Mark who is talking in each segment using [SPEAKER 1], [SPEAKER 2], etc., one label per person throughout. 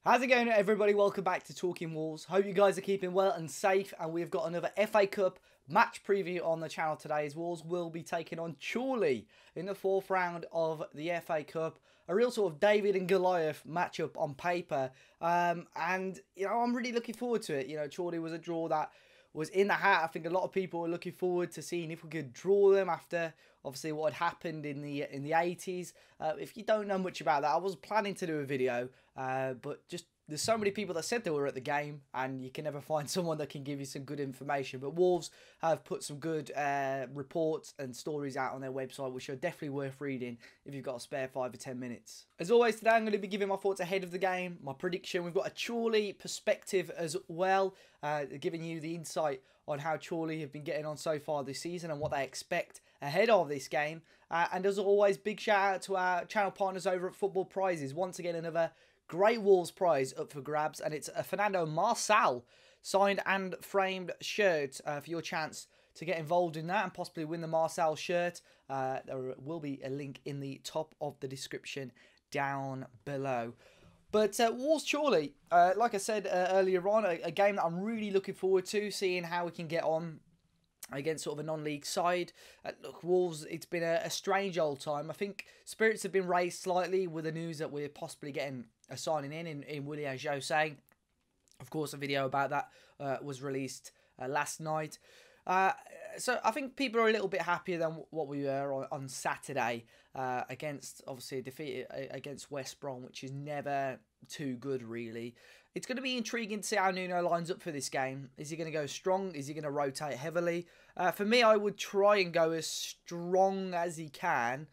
[SPEAKER 1] How's it going, everybody? Welcome back to Talking Wolves. Hope you guys are keeping well and safe, and we've got another FA Cup match preview on the channel today as Wolves will be taking on Chorley in the fourth round of the FA Cup. A real sort of David and Goliath matchup on paper, and I'm really looking forward to it. Chorley was a draw that was in the hat. I think a lot of people were looking forward to seeing if we could draw them after obviously what had happened in the 80s. If you don't know much about that, I was planning to do a video, but just there's so many people that said they were at the game, and you can never find someone that can give you some good information. But Wolves have put some good reports and stories out on their website, which are definitely worth reading if you've got a spare 5 or 10 minutes. As always, today I'm going to be giving my thoughts ahead of the game, my prediction. We've got a Chorley perspective as well, giving you the insight on how Chorley have been getting on so far this season and what they expect ahead of this game. And as always, big shout out to our channel partners over at Football Prizes. Once again, another great Wolves prize up for grabs, and it's a Fernando Marçal signed and framed shirt for your chance to get involved in that and possibly win the Marçal shirt. There will be a link in the top of the description down below. But Wolves Chorley, like I said earlier on, a game that I'm really looking forward to, seeing how we can get on against sort of a non-league side. Look, Wolves, it's been a strange old time. I think spirits have been raised slightly with the news that we're possibly getting a signing in Willian José. Of course, a video about that was released last night. So I think people are a little bit happier than what we were on Saturday against, obviously, a defeat against West Brom, which is never too good, really. It's going to be intriguing to see how Nuno lines up for this game. Is he going to go strong? Is he going to rotate heavily? For me, I would try and go as strong as he can,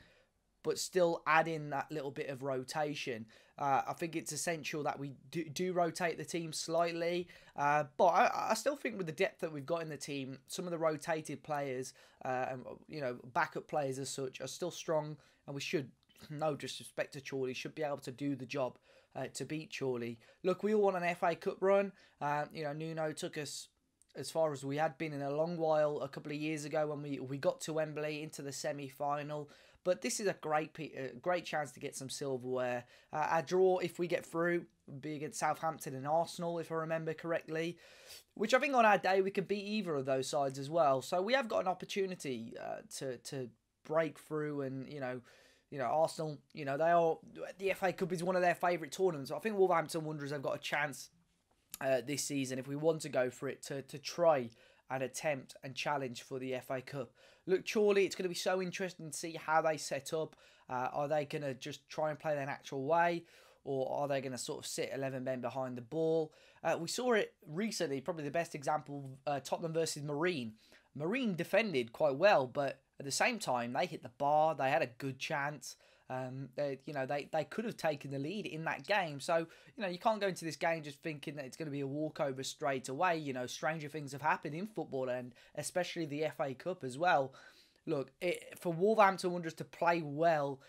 [SPEAKER 1] but still add in that little bit of rotation. I think it's essential that we do rotate the team slightly. But I still think with the depth that we've got in the team, some of the rotated players, backup players as such, are still strong. And we should, no disrespect to Chorley, should be able to do the job to beat Chorley. Look, we all want an FA Cup run. Nuno took us as far as we had been in a long while a couple of years ago when we got to Wembley into the semi-final. But this is a great chance to get some silverware. Our draw, if we get through, would be against Southampton and Arsenal, if I remember correctly. Which I think on our day we could beat either of those sides as well. So we have got an opportunity to break through, and Arsenal, they are, the FA Cup is one of their favourite tournaments. I think Wolverhampton Wanderers have got a chance this season, if we want to go for it, to try and attempt and challenge for the FA Cup. Look, Chorley, it's going to be so interesting to see how they set up. Are they going to just try and play their natural way, or are they going to sort of sit 11 men behind the ball? We saw it recently, probably the best example, Tottenham versus Marine. Marine defended quite well, but at the same time, they hit the bar. They had a good chance. They could have taken the lead in that game. So, you can't go into this game just thinking that it's going to be a walkover straight away. Stranger things have happened in football, and especially the FA Cup as well. Look, for Wolverhampton Wanderers to play well,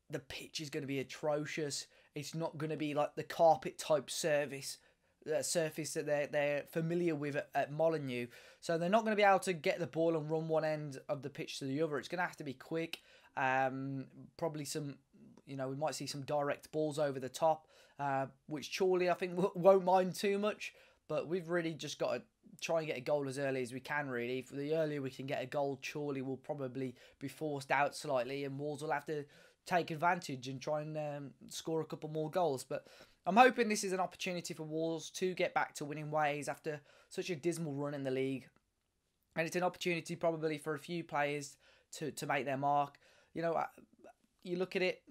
[SPEAKER 1] the pitch is going to be atrocious. It's not going to be like the carpet type surface that they're familiar with at Molineux. So they're not going to be able to get the ball and run one end of the pitch to the other. It's going to have to be quick. Probably some, we might see some direct balls over the top, which Chorley, I think, won't mind too much. But we've really just got to try and get a goal as early as we can, really. For the earlier we can get a goal, Chorley will probably be forced out slightly, and Wolves will have to take advantage and try and score a couple more goals. But I'm hoping this is an opportunity for Wolves to get back to winning ways after such a dismal run in the league. And it's an opportunity probably for a few players to make their mark. You look at it,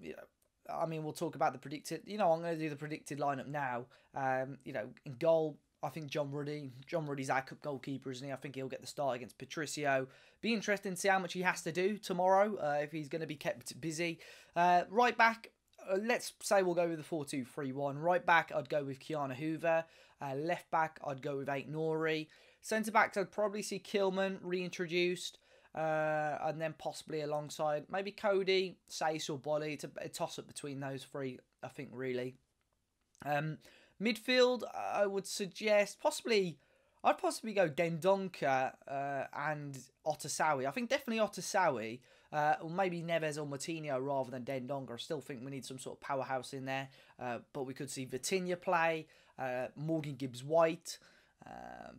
[SPEAKER 1] we'll talk about the predicted, I'm going to do the predicted lineup now. In goal, I think John Ruddy. John Ruddy's our cup goalkeeper, isn't he? I think he'll get the start against Patricio. Be interesting to see how much he has to do tomorrow, if he's going to be kept busy. Right back, let's say we'll go with the 4-2-3-1. Right back, I'd go with Keanu Hoover. Left back, I'd go with Aït-Nouri. Centre backs, I'd probably see Kilman reintroduced. And then possibly alongside maybe Cody, Sace or Bolly. It's a toss-up between those three, I think, really. Midfield, I would suggest I'd possibly go Dendoncker and Otasowie. I think definitely Otasowie. or maybe Neves or Moutinho rather than Dendonga. I still think we need some sort of powerhouse in there, but we could see Vitinha play, Morgan Gibbs-White,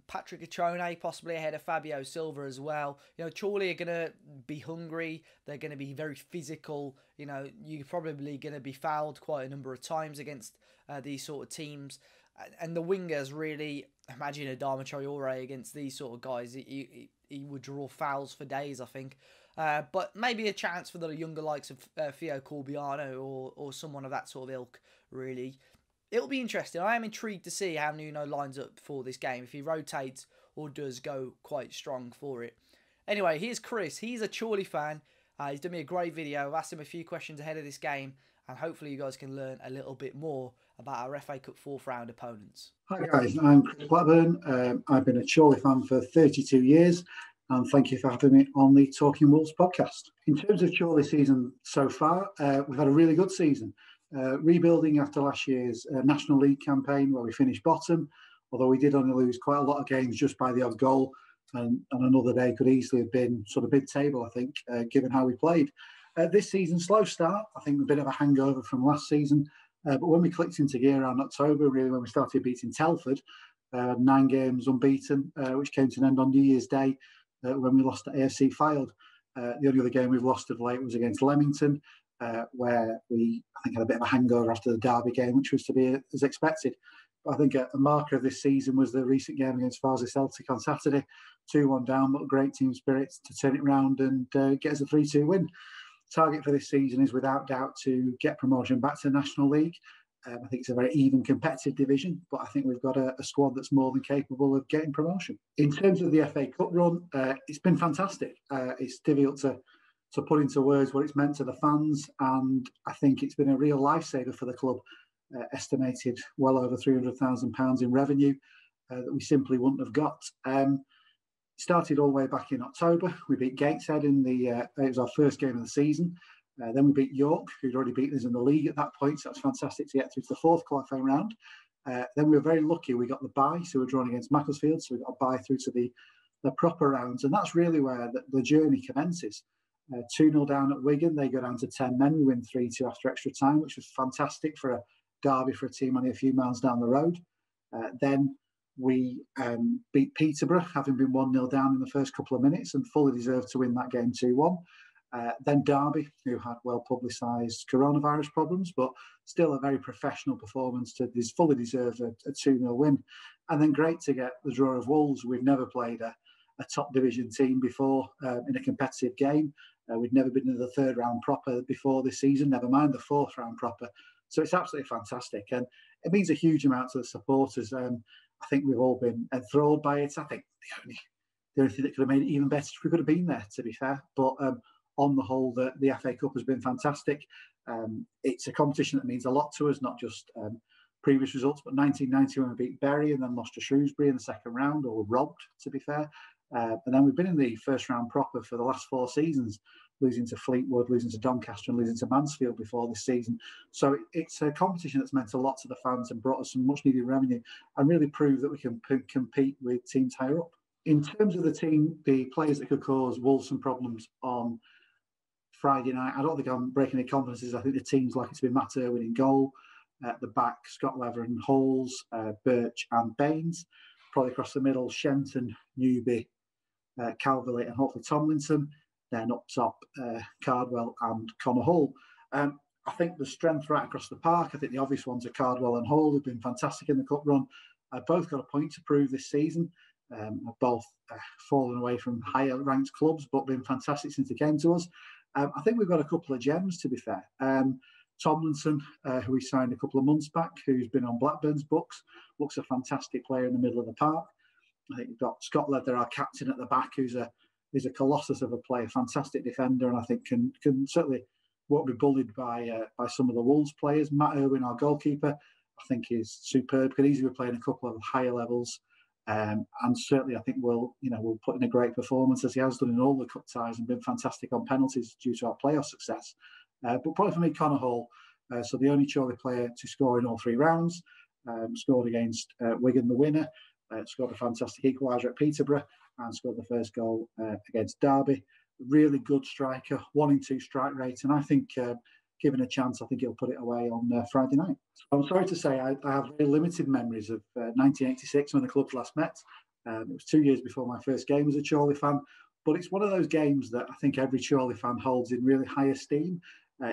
[SPEAKER 1] Patrick Achone possibly ahead of Fabio Silva as well. You know, Chorley are going to be hungry. They're going to be very physical. You know, you're probably going to be fouled quite a number of times against these sort of teams. And the wingers really, imagine Adama Traore against these sort of guys. He would draw fouls for days, I think. But maybe a chance for the younger likes of Theo Corbiano or someone of that sort of ilk, really. It'll be interesting. I am intrigued to see how Nuno lines up for this game, if he rotates or does go quite strong for it. Anyway, here's Chris. He's a Chorley fan. He's done me a great video. I've asked him a few questions ahead of this game, and hopefully you guys can learn a little bit more about our FA Cup 4th round opponents.
[SPEAKER 2] Hi guys, I'm Chris Blackburn. I've been a Chorley fan for 32 years, and thank you for having me on the Talking Wolves podcast. In terms of Chorley season so far, we've had a really good season. Rebuilding after last year's National League campaign where we finished bottom, although we did only lose quite a lot of games just by the odd goal, and another day could easily have been sort of mid-table, I think, given how we played. This season, slow start. I think a bit of a hangover from last season, but when we clicked into gear around October, really when we started beating Telford, 9 games unbeaten, which came to an end on New Year's Day when we lost to AFC Fylde. The only other game we've lost of late was against Leamington, where we, I think, had a bit of a hangover after the Derby game, which was to be as expected. But I think a marker of this season was the recent game against Farsley Celtic on Saturday, 2-1 down, but great team spirit to turn it round and get us a 3-2 win. Target for this season is without doubt to get promotion back to the National League. I think it's a very even competitive division, but I think we've got a squad that's more than capable of getting promotion. In terms of the FA Cup run, it's been fantastic. It's difficult to put into words what it's meant to the fans, and I think it's been a real lifesaver for the club, estimated well over £300,000 in revenue that we simply wouldn't have got. Started all the way back in October. We beat Gateshead in it was our first game of the season. Then we beat York, who'd already beaten us in the league at that point, so it was fantastic to get through to the 4th qualifying round. Then we were very lucky, we got the bye, so we were drawn against Macclesfield, so we got a bye through to the proper rounds, and that's really where the journey commences. 2-0 down at Wigan, they go down to 10 men, we win 3-2 after extra time, which was fantastic for a derby for a team only a few miles down the road. Then we beat Peterborough, having been 1-0 down in the first couple of minutes, and fully deserved to win that game 2-1. Then Derby, who had well-publicised coronavirus problems, but still a very professional performance to fully deserve a 2-0 win. And then great to get the draw of Wolves. We've never played a top division team before in a competitive game. We'd never been in the 3rd round proper before this season, never mind the 4th round proper. So it's absolutely fantastic. And it means a huge amount to the supporters. I think we've all been enthralled by it. I think the only thing that could have made it even better if we could have been there, to be fair. But on the whole, the FA Cup has been fantastic. It's a competition that means a lot to us, not just previous results, but 1990 when we beat Bury and then lost to Shrewsbury in the 2nd round, or were robbed, to be fair. And then we've been in the 1st round proper for the last 4 seasons, losing to Fleetwood, losing to Doncaster and losing to Mansfield before this season. So it's a competition that's meant a lot to the fans and brought us some much needed revenue and really proved that we can compete with teams higher up. In terms of the players that could cause Wolves some problems on Friday night, I don't think I'm breaking any confidences. I think the team's likely to be Matt Irwin in goal. At the back, Scott Lever and Halls, Birch and Baines. Probably across the middle, Shenton, Newby, Calverley and hopefully Tomlinson. Then up top, Cardwell and Connor Hull. I think the strength right across the park. I think the obvious ones are Cardwell and Hull, who've been fantastic in the cup run. Both got a point to prove this season. Have both fallen away from higher ranked clubs, but been fantastic since they came to us. I think we've got a couple of gems, to be fair. Tomlinson, who we signed a couple of months back, who's been on Blackburn's books, looks a fantastic player in the middle of the park. I think we've got Scott Leather, our captain at the back, who's a colossus of a player, fantastic defender, and I think can certainly won't be bullied by some of the Wolves players. Matt Irwin, our goalkeeper, I think is superb. Could easily be playing a couple of higher levels, and certainly I think we'll put in a great performance as he has done in all the cup ties and been fantastic on penalties due to our playoff success. But probably for me, Connor Hall, so the only Chorley player to score in all 3 rounds, scored against Wigan, the winner, scored a fantastic equaliser at Peterborough, and scored the first goal against Derby. really good striker, 1-in-2 strike rate, and I think given a chance, I think he'll put it away on Friday night. So I'm sorry to say I have very limited memories of 1986 when the clubs last met. It was 2 years before my first game as a Chorley fan, but it's one of those games that I think every Chorley fan holds in really high esteem.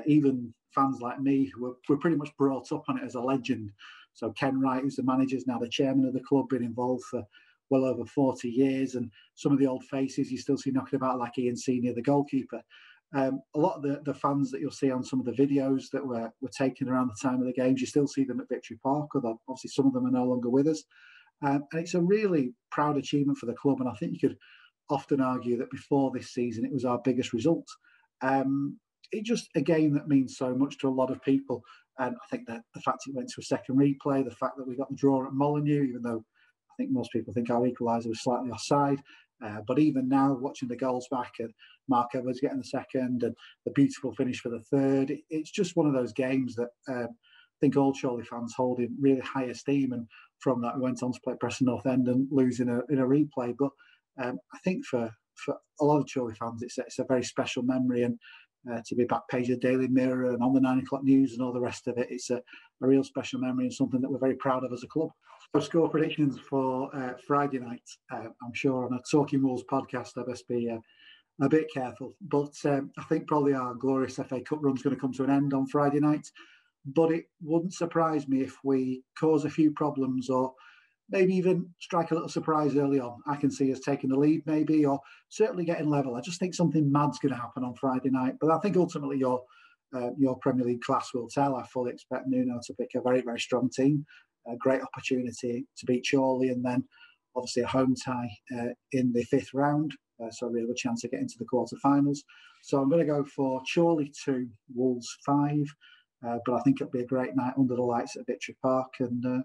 [SPEAKER 2] Even fans like me who were pretty much brought up on it as a legend. So Ken Wright, who's the manager, is now the chairman of the club, been involved for well over 40 years. And some of the old faces you still see knocking about, like Ian Senior, the goalkeeper. A lot of the fans that you'll see on some of the videos that were taken around the time of the games, you still see them at Victory Park, although obviously some of them are no longer with us. And it's a really proud achievement for the club. And I think you could often argue that before this season, it was our biggest result. It's just a game that means so much to a lot of people. And I think that the fact it went to a second replay, the fact that we got the draw at Molineux, even though I think most people think our equaliser was slightly offside. But even now, watching the goals back and Mark Edwards getting the second and the beautiful finish for the third, it's just one of those games that I think all Chorley fans hold in really high esteem. And from that, we went on to play Preston North End and lose in a replay. But I think for a lot of Chorley fans, it's a very special memory. And to be back page of the Daily Mirror and on the 9 o'clock news and all the rest of it, it's a real special memory and something that we're very proud of as a club. So score predictions for Friday night. I'm sure on a Talking Wolves podcast, I best be a bit careful. But I think probably our glorious FA Cup run's going to come to an end on Friday night. But it wouldn't surprise me if we cause a few problems or maybe even strike a little surprise early on. I can see us taking the lead maybe, or certainly getting level. I just think something mad's going to happen on Friday night. But I think ultimately your Premier League class will tell. I fully expect Nuno to pick a very, very strong team. A great opportunity to beat Chorley, and then obviously a home tie in the 5th round. So a really good chance to get into the quarterfinals. So I'm going to go for Chorley 2, Wolves 5. But I think it'll be a great night under the lights at Victory Park, and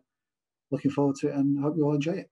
[SPEAKER 2] looking forward to it and hope you all enjoy it.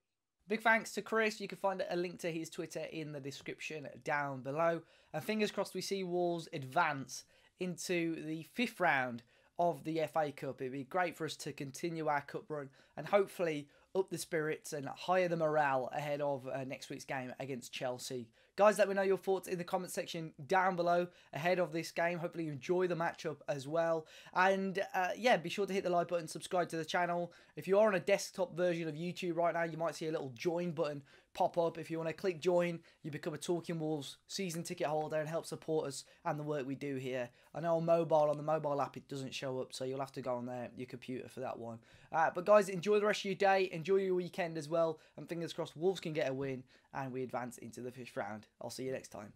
[SPEAKER 1] Big thanks to Chris. You can find a link to his Twitter in the description down below. And fingers crossed we see Wolves advance into the 5th round of the FA Cup. It'd be great for us to continue our cup run and hopefully up the spirits and higher the morale ahead of next week's game against Chelsea. Guys, let me know your thoughts in the comment section down below ahead of this game. Hopefully you enjoy the matchup as well. And yeah, be sure to hit the like button, subscribe to the channel. If you are on a desktop version of YouTube right now, you might see a little join button pop up. If you want to click join, you become a Talking Wolves season ticket holder and help support us and the work we do here. I know on the mobile app, it doesn't show up, so you'll have to go on there, your computer for that one. But guys, enjoy the rest of your day, enjoy your weekend as well, and fingers crossed Wolves can get a win and we advance into the 5th round. I'll see you next time.